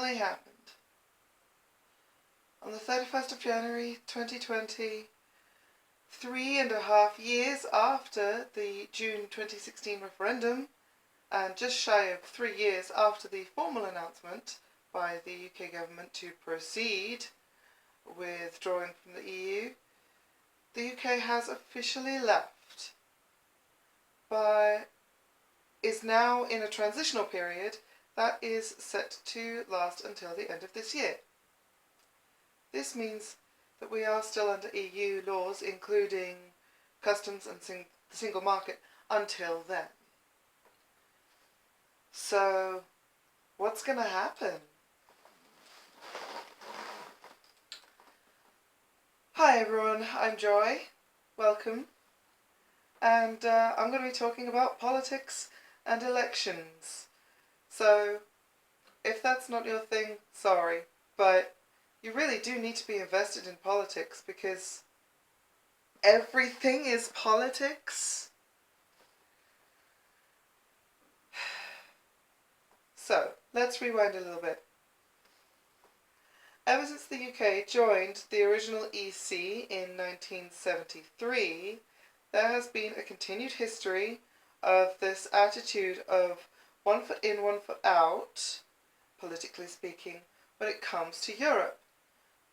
finally happened. On the 31st of January 2020, 3.5 years after the June 2016 referendum, and just shy of 3 years after the formal announcement by the UK government to proceed with withdrawing from the EU, the UK has officially left, but is now in a transitional period that is set to last until the end of this year. This means that we are still under EU laws, including customs and the single market, until then. So, what's going to happen? Hi everyone, I'm Joy. Welcome. And I'm going to be talking about politics and elections. So, if that's not your thing, sorry, but you really do need to be invested in politics because everything is politics. So, let's rewind a little bit. Ever since the UK joined the original EC in 1973, there has been a continued history of this attitude of one foot in, one foot out, politically speaking, when it comes to Europe,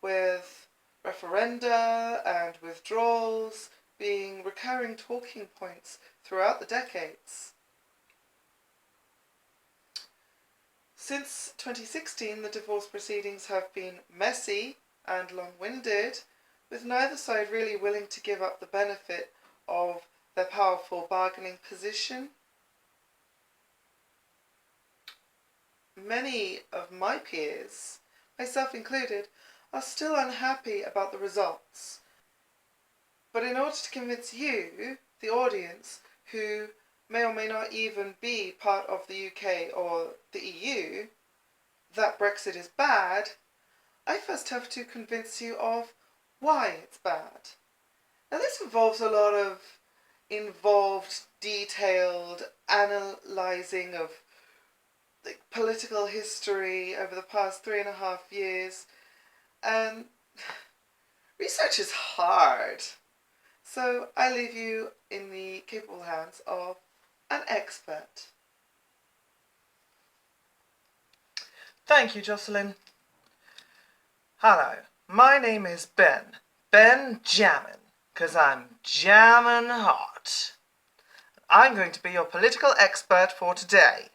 with referenda and withdrawals being recurring talking points throughout the decades. Since 2016, the divorce proceedings have been messy and long-winded, with neither side really willing to give up the benefit of their powerful bargaining position. Many of my peers, myself included, are still unhappy about the results. But in order to convince you, the audience, who may or may not even be part of the UK or the EU, that Brexit is bad, I first have to convince you of why it's bad. Now this involves a lot of involved, detailed analysing of the political history over the past 3.5 years, and research is hard. So I leave you in the capable hands of an expert. Thank you, Jocelyn. Hello, my name is Ben Jammin, because I'm jammin' hot. I'm going to be your political expert for today.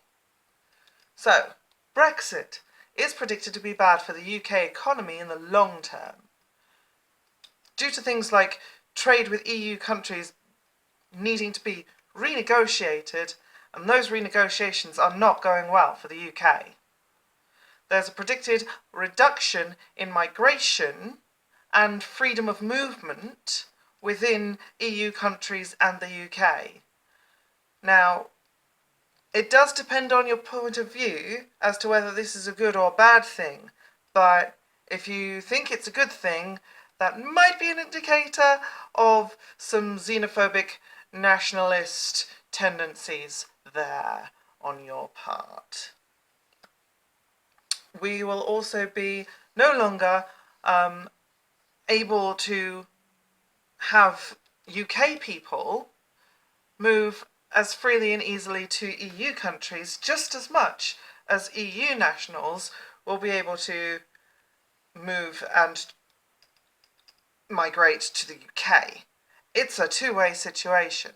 So, Brexit is predicted to be bad for the UK economy in the long term, due to things like trade with EU countries needing to be renegotiated, and those renegotiations are not going well for the UK. There's a predicted reduction in migration and freedom of movement within EU countries and the UK. Now, it does depend on your point of view as to whether this is a good or bad thing, but if you think it's a good thing, that might be an indicator of some xenophobic nationalist tendencies there on your part. We will also be no longer able to have UK people move as freely and easily to EU countries, just as much as EU nationals will be able to move and migrate to the UK. It's a two-way situation.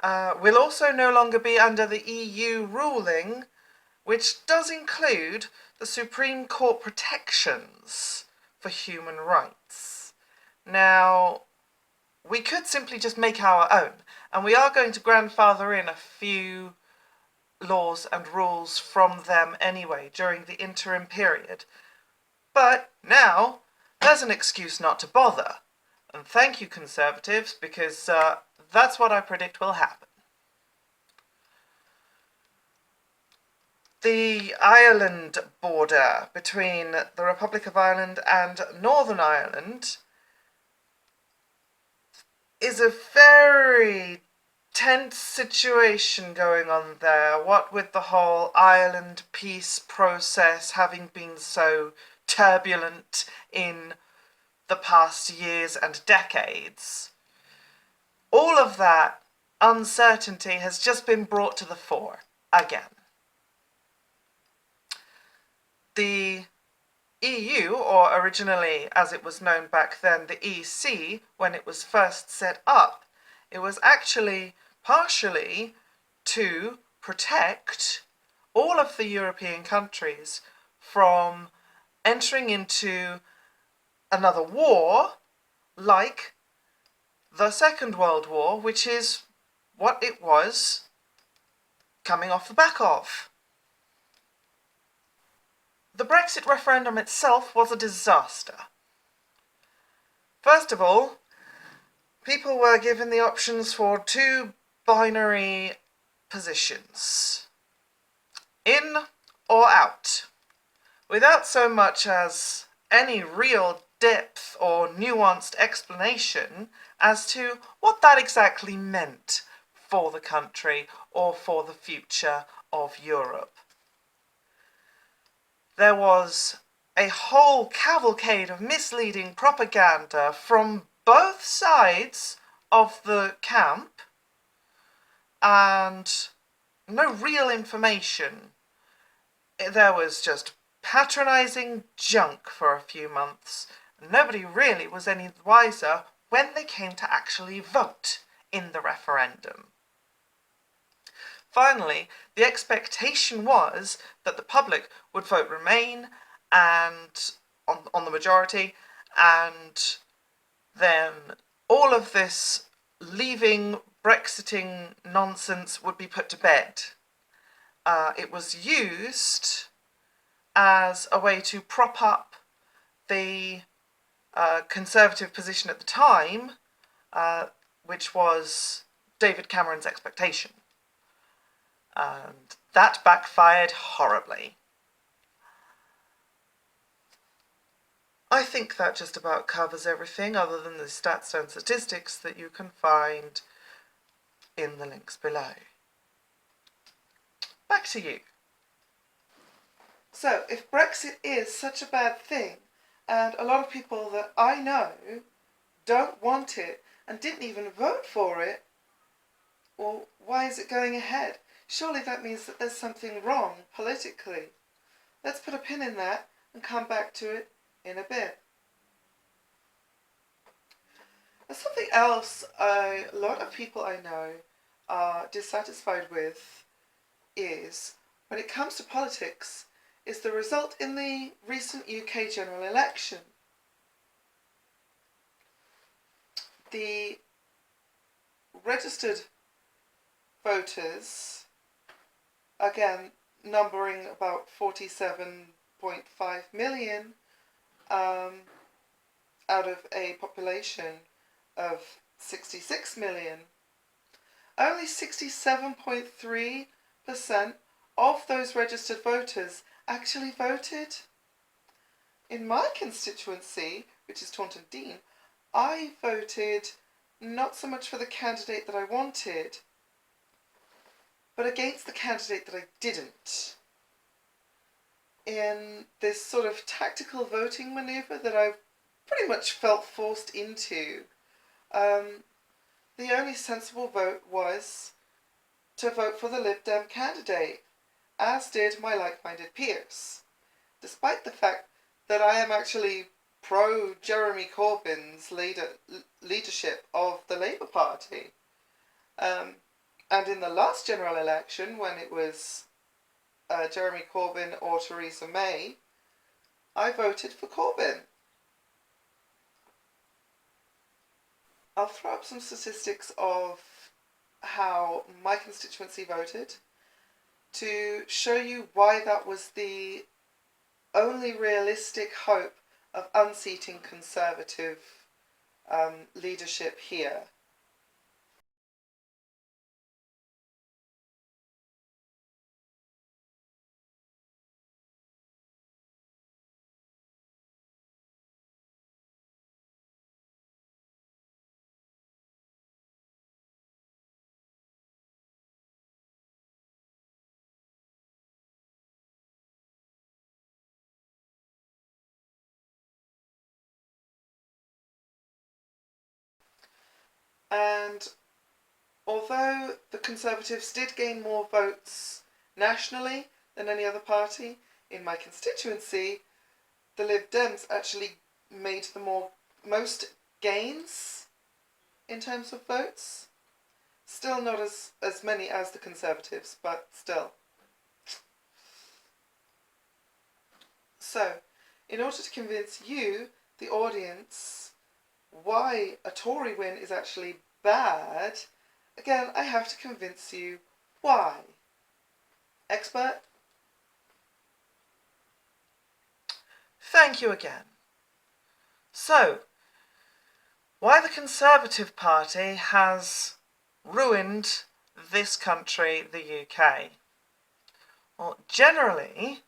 We'll also no longer be under the EU ruling, which does include the Supreme Court protections for human rights. Now, we could simply just make our own, and we are going to grandfather in a few laws and rules from them anyway during the interim period. But now, there's an excuse not to bother. And thank you, Conservatives, because that's what I predict will happen. The Ireland border between the Republic of Ireland and Northern Ireland is a very tense situation going on there. What with the whole Ireland peace process having been so turbulent in the past years and decades, all of that uncertainty has just been brought to the fore again. The EU, or originally as it was known back then, the EC, when it was first set up, it was actually partially to protect all of the European countries from entering into another war like the Second World War, which is what it was coming off the back of. The Brexit referendum itself was a disaster. First of all, people were given the options for two binary positions: in or out, without so much as any real depth or nuanced explanation as to what that exactly meant for the country or for the future of Europe. There was a whole cavalcade of misleading propaganda from both sides of the camp, and no real information. There was just patronising junk for a few months. Nobody really was any wiser when they came to actually vote in the referendum. Finally, the expectation was that the public would vote Remain and on the majority, and then all of this leaving Brexiting nonsense would be put to bed. It was used as a way to prop up the Conservative position at the time, which was David Cameron's expectation. And that backfired horribly. I think that just about covers everything other than the stats and statistics that you can find in the links below. Back to you. So, if Brexit is such a bad thing, and a lot of people that I know don't want it and didn't even vote for it, well, why is it going ahead? Surely that means that there's something wrong politically. Let's put a pin in that and come back to it in a bit. There's something else a lot of people I know are dissatisfied with is, when it comes to politics, is the result in the recent UK general election. The registered voters, again numbering about 47.5 million out of a population of 66 million, only 67.3% of those registered voters actually voted. In my constituency, which is Taunton Deane, I voted not so much for the candidate that I wanted, but against the candidate that I didn't. In this sort of tactical voting manoeuvre that I pretty much felt forced into, the only sensible vote was to vote for the Lib Dem candidate, as did my like-minded peers, despite the fact that I am actually pro-Jeremy Corbyn's leadership of the Labour Party. And in the last general election, when it was Jeremy Corbyn or Theresa May, I voted for Corbyn. I'll throw up some statistics of how my constituency voted to show you why that was the only realistic hope of unseating Conservative leadership here. And although the Conservatives did gain more votes nationally than any other party, in my constituency, the Lib Dems actually made the most gains in terms of votes. Still not as many as the Conservatives, but still. So, in order to convince you, the audience, why a Tory win is actually bad, again, I have to convince you why. Expert? Thank you again. So, why the Conservative Party has ruined this country, the UK? Well, generally,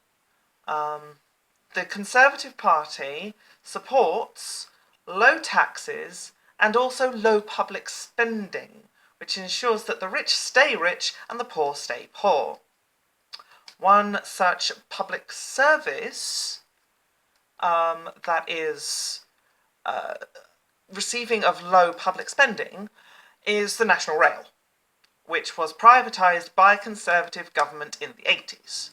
the Conservative Party supports low taxes and also low public spending, which ensures that the rich stay rich and the poor stay poor. One such public service that is receiving of low public spending is the National Rail, which was privatised by a Conservative government in the 80s.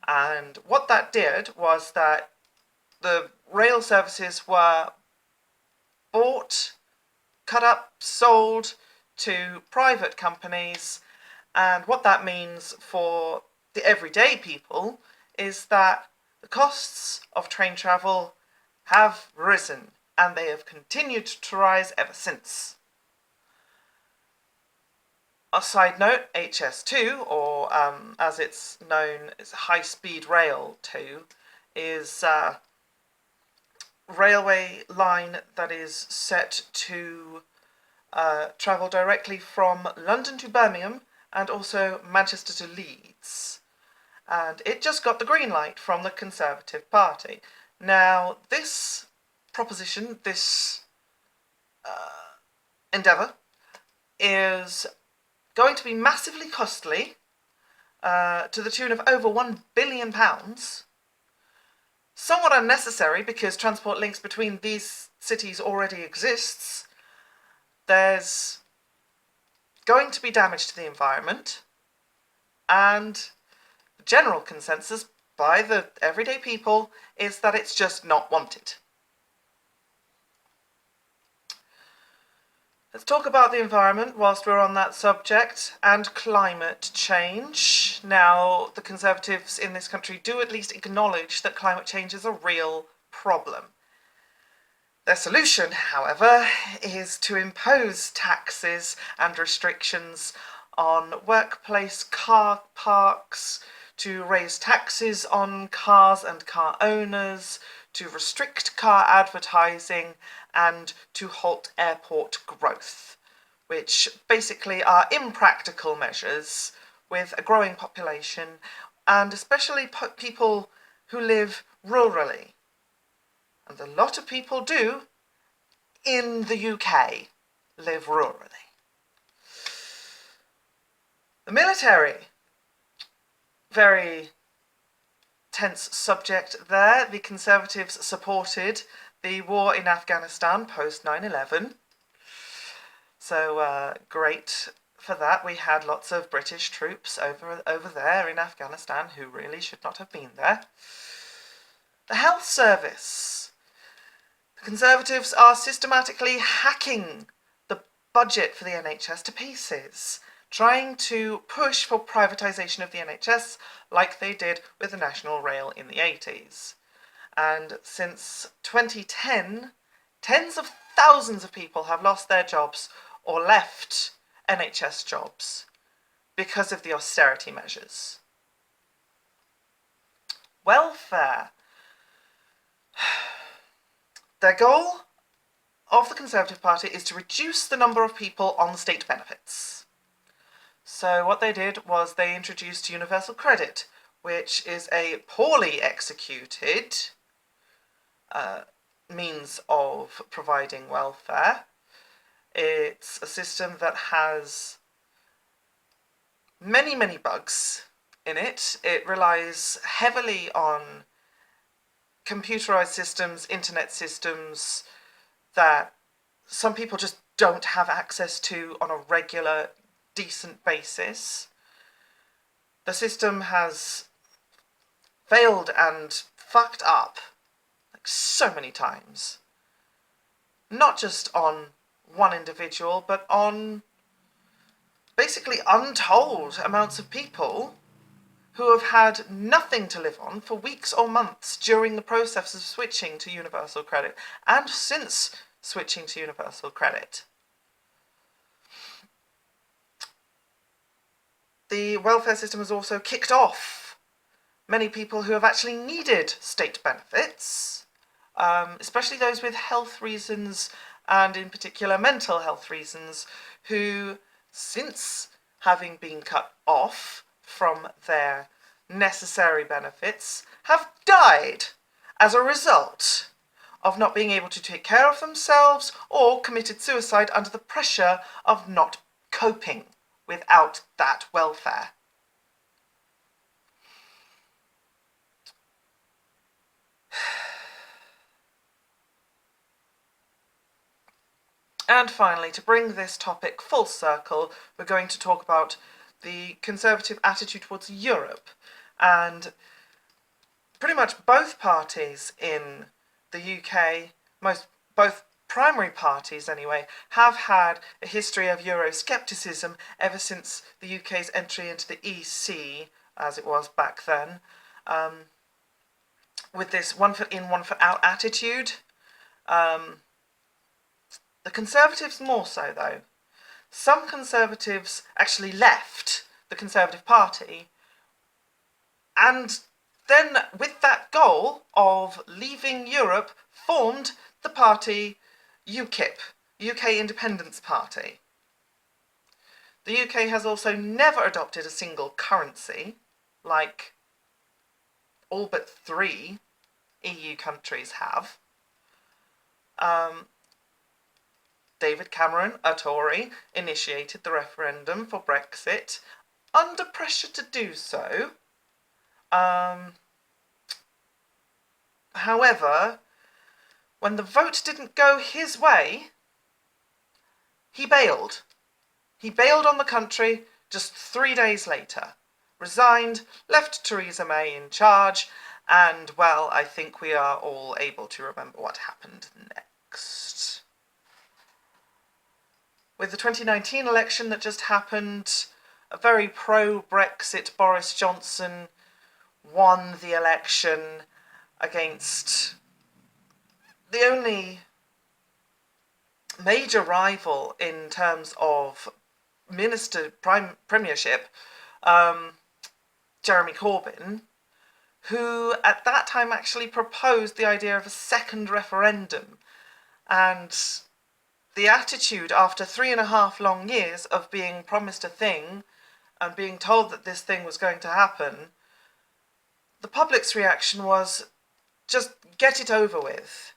And what that did was that the rail services were bought, cut up, sold to private companies, and what that means for the everyday people is that the costs of train travel have risen, and they have continued to rise ever since. A side note, HS2, or as it's known as High Speed Rail 2, is a railway line that is set to travel directly from London to Birmingham and also Manchester to Leeds. And it just got the green light from the Conservative Party. Now, this proposition, this endeavour, is going to be massively costly, to the tune of over £1 billion, somewhat unnecessary because transport links between these cities already exists. There's going to be damage to the environment, and the general consensus by the everyday people is that it's just not wanted. Let's talk about the environment whilst we're on that subject, and climate change. Now, the Conservatives in this country do at least acknowledge that climate change is a real problem. Their solution, however, is to impose taxes and restrictions on workplace car parks, to raise taxes on cars and car owners, to restrict car advertising, and to halt airport growth, which basically are impractical measures with a growing population, and especially people who live rurally. And a lot of people do in the UK live rurally. The military, very tense subject there. The Conservatives supported the war in Afghanistan post 9/11. So great for that. We had lots of British troops over there in Afghanistan who really should not have been there. The health service. The Conservatives are systematically hacking the budget for the NHS to pieces, trying to push for privatisation of the NHS like they did with the National Rail in the 80s. And since 2010, tens of thousands of people have lost their jobs or left NHS jobs because of the austerity measures. Welfare. Their goal of the Conservative Party is to reduce the number of people on state benefits. So what they did was they introduced universal credit, which is a poorly executed means of providing welfare. It's a system that has many, many bugs in it. It relies heavily on computerized systems, internet systems that some people just don't have access to on a regular, decent basis. The system has failed and fucked up like so many times. Not just on one individual, but on basically untold amounts of people who have had nothing to live on for weeks or months during the process of switching to universal credit and since switching to universal credit. The welfare system has also kicked off many people who have actually needed state benefits, especially those with health reasons and in particular mental health reasons, who, since having been cut off from their necessary benefits, have died as a result of not being able to take care of themselves or committed suicide under the pressure of not coping without that welfare. And finally, to bring this topic full circle, we're going to talk about the Conservative attitude towards Europe. And pretty much both parties in the UK, both primary parties anyway, have had a history of Euroscepticism ever since the UK's entry into the EC, as it was back then, with this one foot in, one foot out attitude. The Conservatives more so, though. Some Conservatives actually left the Conservative Party, and then with that goal of leaving Europe, formed the party UKIP, UK Independence Party. The UK has also never adopted a single currency, like all but 3 EU countries have. David Cameron, a Tory, initiated the referendum for Brexit under pressure to do so. However, when the vote didn't go his way, he bailed. He bailed on the country just 3 days later, resigned, left Theresa May in charge, and, well, I think we are all able to remember what happened next. With the 2019 election that just happened, a very pro-Brexit Boris Johnson won the election against the only major rival in terms of premiership, Jeremy Corbyn, who at that time actually proposed the idea of a second referendum. And the attitude after 3.5 long years of being promised a thing and being told that this thing was going to happen, the public's reaction was, just get it over with.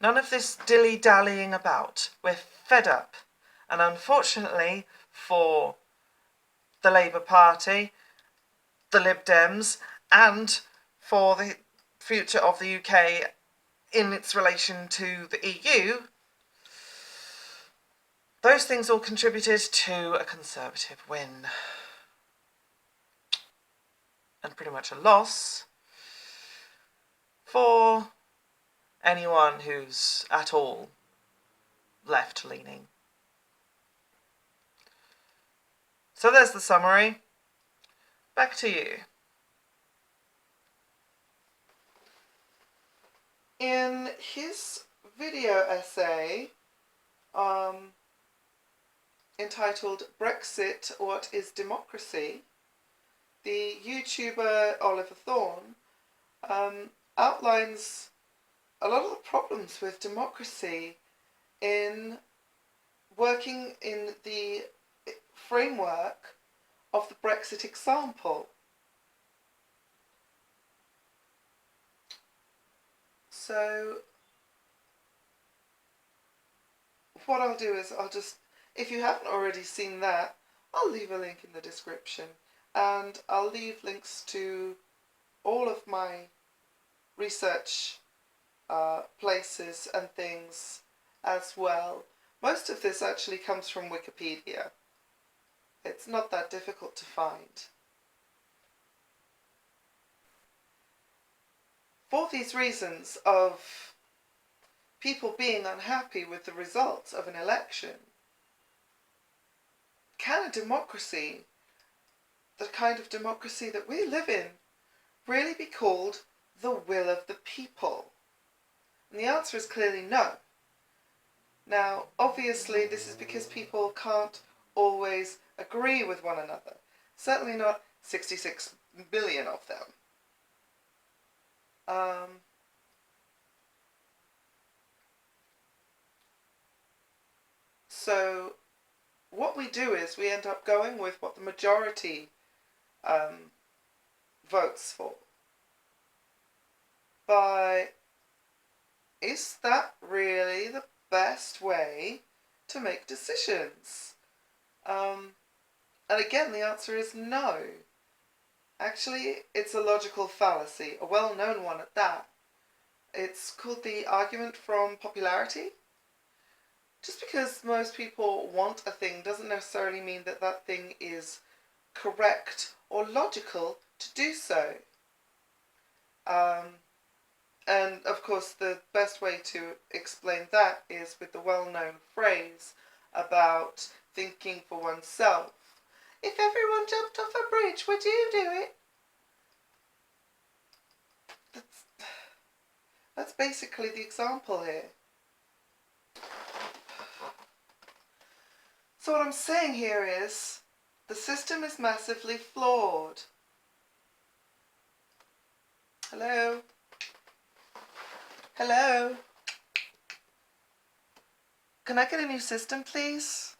None of this dilly-dallying about. We're fed up. And unfortunately for the Labour Party, the Lib Dems, and for the future of the UK in its relation to the EU, those things all contributed to a Conservative win. And pretty much a loss for anyone who's at all left-leaning. So there's the summary. Back to you. In his video essay, entitled Brexit, What is Democracy?, the YouTuber Oliver Thorne outlines a lot of the problems with democracy in working in the framework of the Brexit example. So what I'll do is if you haven't already seen that, I'll leave a link in the description, and I'll leave links to all of my research places and things as well. Most of this actually comes from Wikipedia. It's not that difficult to find. For these reasons of people being unhappy with the results of an election, can a democracy, the kind of democracy that we live in, really be called the will of the people? And the answer is clearly no. Now, obviously, this is because people can't always agree with one another. Certainly not 66 billion of them. So what we do is we end up going with what the majority votes for. But is that really the best way to make decisions? And again, the answer is no. Actually, it's a logical fallacy, a well-known one at that. It's called the argument from popularity. Just because most people want a thing doesn't necessarily mean that that thing is correct or logical to do so. And of course the best way to explain that is with the well-known phrase about thinking for oneself. If everyone jumped off a bridge, would you do it? That's basically the example here. So what I'm saying here is, the system is massively flawed. Hello? Hello? Can I get a new system, please?